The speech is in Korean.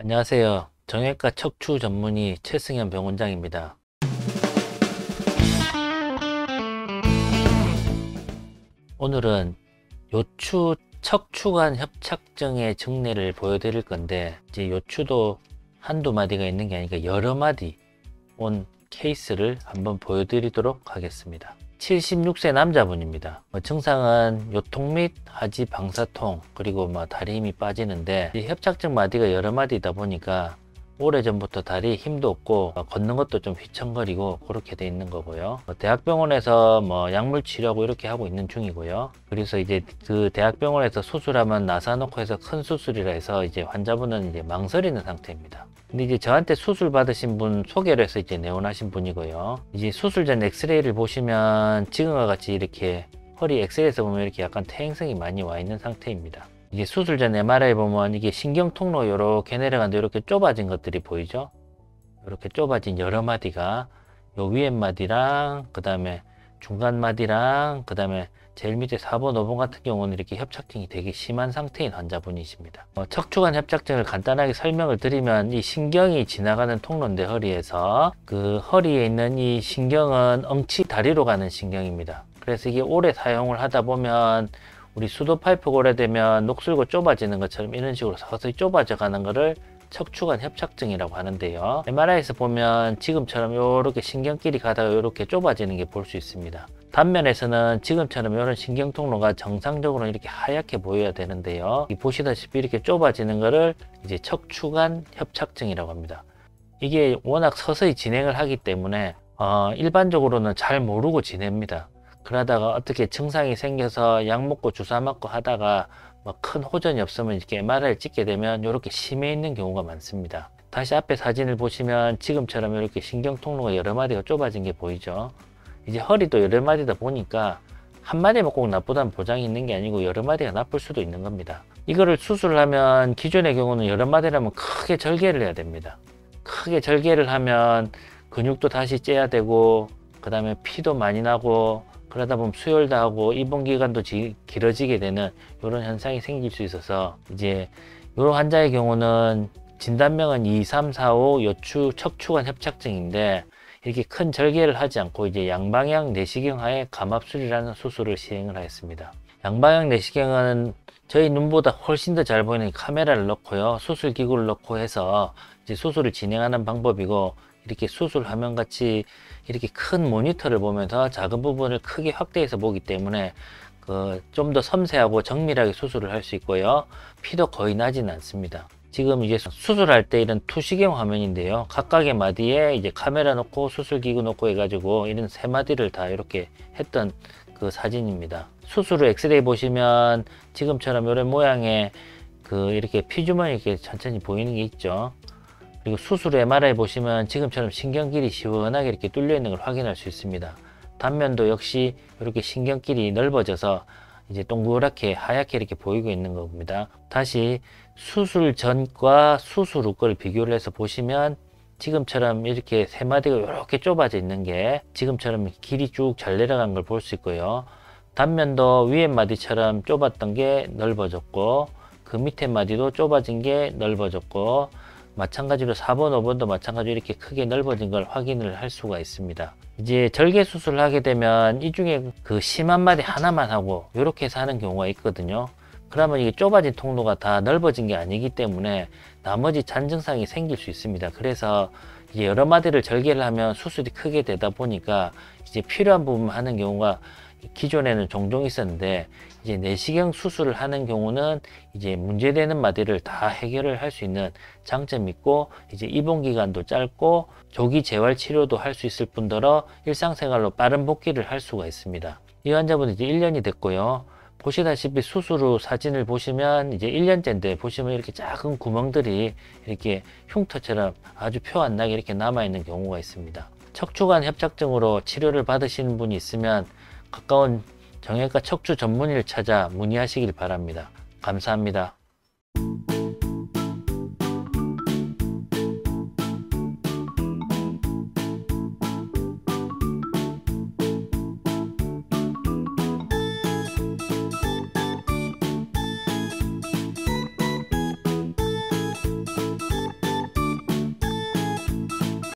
안녕하세요. 정형외과 척추 전문의 최승현 병원장입니다. 오늘은 요추 척추관 협착증의 증례를 보여드릴 건데, 이제 요추도 한두 마디가 있는 게 아니라 여러 마디 온 케이스를 한번 보여드리도록 하겠습니다. 76세 남자분입니다. 증상은 요통 및 하지 방사통, 그리고 다리 힘이 빠지는데, 이 협착증 마디가 여러 마디다 보니까 오래전부터 다리에 힘도 없고 걷는 것도 좀 휘청거리고 그렇게 돼 있는 거고요. 대학병원에서 약물 치료하고 이렇게 하고 있는 중이고요. 그래서 이제 그 대학병원에서 수술하면 나사놓고 해서 큰 수술이라 해서 이제 환자분은 이제 망설이는 상태입니다. 근데 이제 저한테 수술 받으신 분 소개를 해서 이제 내원하신 분이고요. 이제 수술 전 엑스레이를 보시면 지금과 같이 이렇게 허리 엑스레이에서 보면 이렇게 약간 퇴행성이 많이 와 있는 상태입니다. 이게 수술 전 MRI 보면 이게 신경 통로 이렇게 내려가는데 이렇게 좁아진 것들이 보이죠? 이렇게 좁아진 여러 마디가 요 위에 마디랑 그 다음에 중간 마디랑 그 다음에 제일 밑에 4번, 5번 같은 경우는 이렇게 협착증이 되게 심한 상태인 환자분이십니다. 척추관 협착증을 간단하게 설명을 드리면, 이 신경이 지나가는 통로인데 허리에서 그 허리에 있는 이 신경은 엉치 다리로 가는 신경입니다. 그래서 이게 오래 사용을 하다 보면 우리 수도 파이프가 오래되면 녹슬고 좁아지는 것처럼 이런 식으로 서서히 좁아져 가는 거를 척추관 협착증이라고 하는데요. MRI에서 보면 지금처럼 이렇게 신경끼리 가다가 이렇게 좁아지는 게 볼 수 있습니다. 단면에서는 지금처럼 이런 신경 통로가 정상적으로 이렇게 하얗게 보여야 되는데요. 보시다시피 이렇게 좁아지는 거를 이제 척추관 협착증이라고 합니다. 이게 워낙 서서히 진행을 하기 때문에 일반적으로는 잘 모르고 지냅니다. 그러다가 어떻게 증상이 생겨서 약 먹고 주사 맞고 하다가 큰 호전이 없으면 이렇게 MRI를 찍게 되면 이렇게 심해 있는 경우가 많습니다. 다시 앞에 사진을 보시면 지금처럼 이렇게 신경 통로가 여러 마디가 좁아진 게 보이죠. 이제 허리도 여러 마디다 보니까 한 마디만 꼭 나쁘다는 보장이 있는 게 아니고 여러 마디가 나쁠 수도 있는 겁니다. 이거를 수술을 하면 기존의 경우는 여러 마디라면 크게 절개를 해야 됩니다. 크게 절개를 하면 근육도 다시 째야 되고, 그 다음에 피도 많이 나고, 그러다 보면 수혈도 하고 입원 기간도 길어지게 되는 이런 현상이 생길 수 있어서, 이제 이런 환자의 경우는 진단명은 2, 3, 4, 5 요추 척추관 협착증인데, 이렇게 큰 절개를 하지 않고 이제 양방향 내시경 하에 감압술이라는 수술을 시행을 하였습니다. 양방향 내시경은 저희 눈보다 훨씬 더 잘 보이는 카메라를 넣고요, 수술 기구를 넣고 해서 이제 수술을 진행하는 방법이고, 이렇게 수술 화면 같이 이렇게 큰 모니터를 보면서 작은 부분을 크게 확대해서 보기 때문에 좀 더 섬세하고 정밀하게 수술을 할 수 있고요. 피도 거의 나지는 않습니다. 지금 이제 수술할 때 이런 투시경 화면인데요. 각각의 마디에 이제 카메라 놓고 수술기구 놓고 해가지고 이런 세 마디를 다 이렇게 했던 그 사진입니다. 수술 후 엑스레이 보시면 지금처럼 이런 모양의 이렇게 피주머니 이렇게 천천히 보이는 게 있죠. 그리고 수술 후 MRI 보시면 지금처럼 신경길이 시원하게 이렇게 뚫려 있는 걸 확인할 수 있습니다. 단면도 역시 이렇게 신경길이 넓어져서 이제 동그랗게 하얗게 이렇게 보이고 있는 겁니다. 다시 수술 전과 수술 후 걸 비교를 해서 보시면 지금처럼 이렇게 세 마디가 이렇게 좁아져 있는 게 지금처럼 길이 쭉 잘 내려간 걸 볼 수 있고요. 단면도 위에 마디처럼 좁았던 게 넓어졌고, 그 밑에 마디도 좁아진 게 넓어졌고, 마찬가지로 4번, 5번도 마찬가지로 이렇게 크게 넓어진 걸 확인을 할 수가 있습니다. 이제 절개 수술을 하게 되면 이 중에 그 심한 마디 하나만 하고 이렇게 해서 하는 경우가 있거든요. 그러면 이게 좁아진 통로가 다 넓어진 게 아니기 때문에 나머지 잔 증상이 생길 수 있습니다. 그래서 이제 여러 마디를 절개를 하면 수술이 크게 되다 보니까 이제 필요한 부분 하는 경우가 기존에는 종종 있었는데, 이제 내시경 수술을 하는 경우는 이제 문제되는 마디를 다 해결을 할 수 있는 장점이 있고, 이제 입원 기간도 짧고 조기 재활 치료도 할 수 있을 뿐더러 일상생활로 빠른 복귀를 할 수가 있습니다. 이 환자분은 이제 1년이 됐고요. 보시다시피 수술 후 사진을 보시면 이제 1년째인데 보시면 이렇게 작은 구멍들이 이렇게 흉터처럼 아주 표 안 나게 이렇게 남아 있는 경우가 있습니다. 척추관 협착증으로 치료를 받으시는 분이 있으면 가까운 정형외과 척추 전문의를 찾아 문의하시길 바랍니다. 감사합니다.